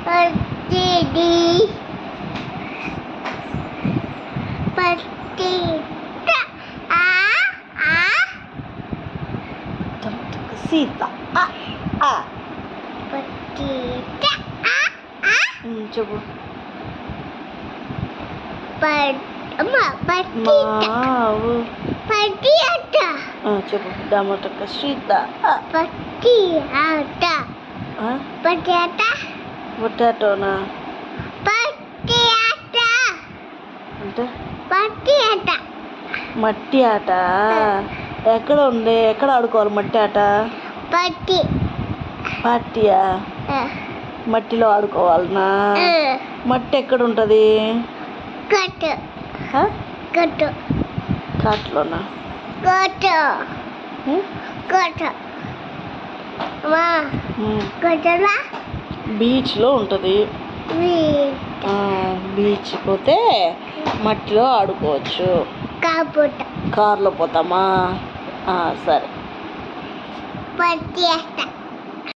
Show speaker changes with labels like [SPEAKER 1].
[SPEAKER 1] పట్టిది పట్టిత
[SPEAKER 2] సీత
[SPEAKER 1] పట్టిత
[SPEAKER 2] చెప్పు.
[SPEAKER 1] అమ్మ పట్టిత
[SPEAKER 2] మావు
[SPEAKER 1] పట్టిత
[SPEAKER 2] చెప్పు. డమటక సీత
[SPEAKER 1] పట్టిత పట్టిత
[SPEAKER 2] పొటాటోనా
[SPEAKER 1] పట్టిత
[SPEAKER 2] అంటే
[SPEAKER 1] పట్టిత
[SPEAKER 2] మట్టి ఆట. ఎక్కడ ఉంది? ఎక్కడ ఆడుకోవాలి మట్టి ఆట? పార్టీయా? మట్టిలో ఆడుకోవాలనా? మట్టి ఎక్కడ ఉంటుంది? కాట్లోనా? బీచ్లో ఉంటుంది. బీచ్ పోతే మట్టిలో ఆడుకోవచ్చు. కార్లో పోతామా? సరే.